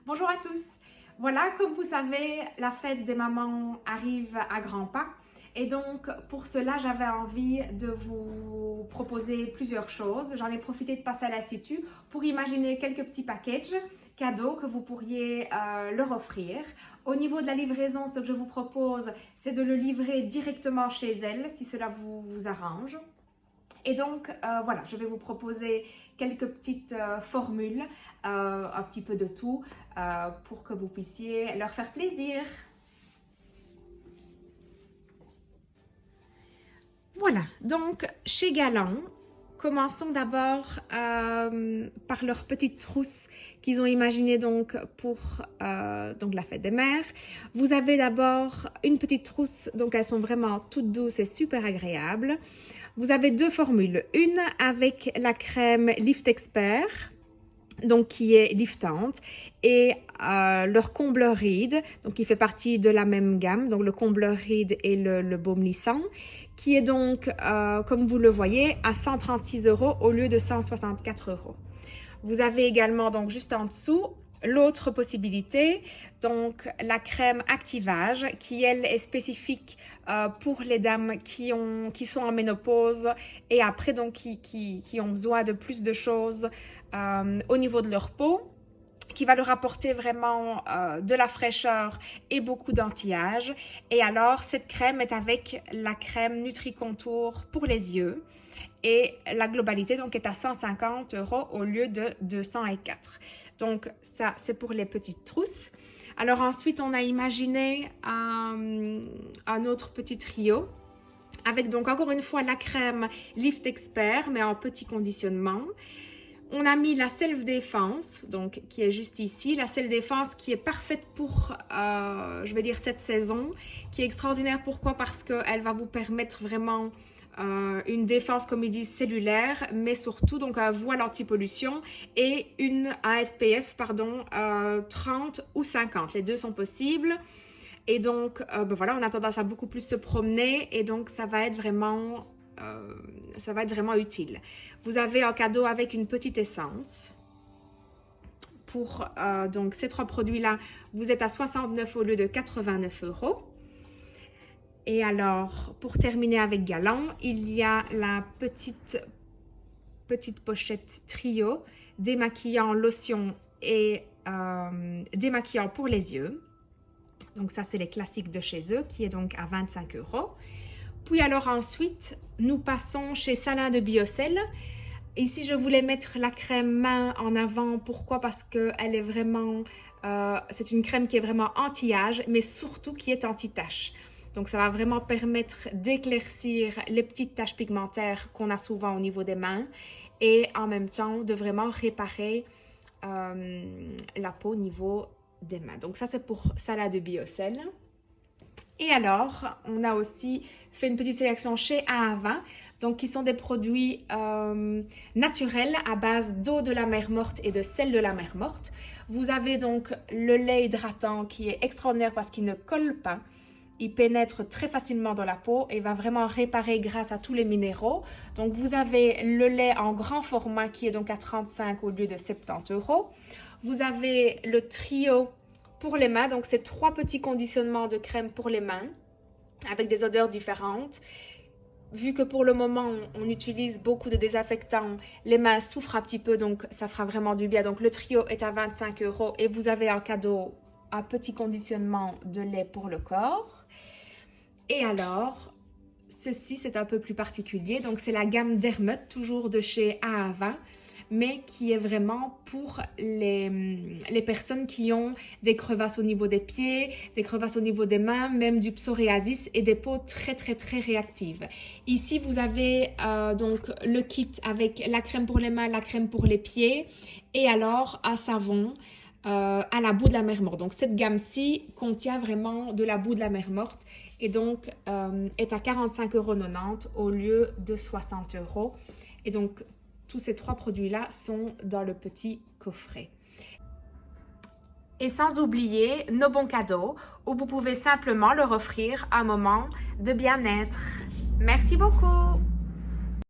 Bonjour à tous. Voilà, comme vous savez, la fête des mamans arrive à grands pas. Et donc, pour cela, j'avais envie de vous proposer plusieurs choses. J'en ai profité de passer à l'Institut pour imaginer quelques petits packages cadeaux que vous pourriez leur offrir. Au niveau de la livraison, ce que je vous propose, c'est de le livrer directement chez elles, si cela vous arrange. Et donc, voilà, je vais vous proposer quelques petites formules, un petit peu de tout, pour que vous puissiez leur faire plaisir. Voilà, donc chez Galant, commençons d'abord par leur petite trousse qu'ils ont imaginée donc pour donc la fête des mères. Vous avez d'abord une petite trousse, donc elles sont vraiment toutes douces et super agréables. Vous avez deux formules, une avec la crème Lift Expert, donc qui est liftante, et leur combleur ride, donc qui fait partie de la même gamme, donc le combleur ride et le baume lissant, qui est donc, comme vous le voyez, à 136 € au lieu de 164 €. Vous avez également, donc juste en dessous, l'autre possibilité, donc la crème Activage, qui elle est spécifique pour les dames qui sont en ménopause et après donc qui ont besoin de plus de choses au niveau de leur peau, qui va leur apporter vraiment de la fraîcheur et beaucoup d'anti-âge. Et alors, cette crème est avec la crème Nutri-Contour pour les yeux. Et la globalité donc est à 150 € au lieu de 204. Donc, ça, c'est pour les petites trousses. Alors ensuite, on a imaginé un autre petit trio avec donc encore une fois la crème Lift Expert, mais en petit conditionnement. On a mis la Self Défense, donc qui est juste ici, la Self Défense qui est parfaite pour, je vais dire, cette saison, qui est extraordinaire. Pourquoi? Parce qu'elle va vous permettre vraiment une défense, comme ils disent, cellulaire, mais surtout donc un voile anti-pollution et un SPF, pardon, 30 ou 50. Les deux sont possibles. Et donc, ben voilà, on a tendance à beaucoup plus se promener et donc ça va être vraiment utile. Vous avez un cadeau avec une petite essence. Pour donc ces trois produits-là, vous êtes à 69 au lieu de 89 €. Et alors, pour terminer avec Galant, il y a la petite pochette trio, démaquillant, lotion et démaquillant pour les yeux. Donc ça, c'est les classiques de chez eux, qui est donc à 25 €. Puis alors ensuite, nous passons chez Salin de Biocel. Ici, je voulais mettre la crème main en avant. Pourquoi? Parce qu'elle est vraiment... c'est une crème qui est vraiment anti-âge, mais surtout qui est anti-tache. Donc, ça va vraiment permettre d'éclaircir les petites taches pigmentaires qu'on a souvent au niveau des mains et en même temps de vraiment réparer la peau au niveau des mains. Donc, ça, c'est pour Salin de Biocel. Et alors, on a aussi fait une petite sélection chez A20, donc qui sont des produits naturels à base d'eau de la mer morte et de sel de la mer morte. Vous avez donc le lait hydratant qui est extraordinaire parce qu'il ne colle pas. Il pénètre très facilement dans la peau et va vraiment réparer grâce à tous les minéraux. Donc, vous avez le lait en grand format qui est donc à 35 au lieu de 70 €. Vous avez le trio pour les mains, donc c'est 3 petits conditionnements de crème pour les mains avec des odeurs différentes. Vu que pour le moment, on utilise beaucoup de désinfectants, les mains souffrent un petit peu, donc ça fera vraiment du bien. Donc le trio est à 25 € et vous avez en cadeau un petit conditionnement de lait pour le corps. Et alors, ceci, c'est un peu plus particulier. Donc c'est la gamme Dermot, toujours de chez A20, mais qui est vraiment pour les personnes qui ont des crevasses au niveau des pieds, des crevasses au niveau des mains, même du psoriasis et des peaux très très très réactives. Ici, vous avez donc le kit avec la crème pour les mains, la crème pour les pieds et alors un savon à la boue de la mer morte. Donc cette gamme-ci contient vraiment de la boue de la mer morte et donc est à 45,90 € au lieu de 60 €. Et donc tous ces 3 produits-là sont dans le petit coffret. Et sans oublier nos bons cadeaux où vous pouvez simplement leur offrir un moment de bien-être. Merci beaucoup!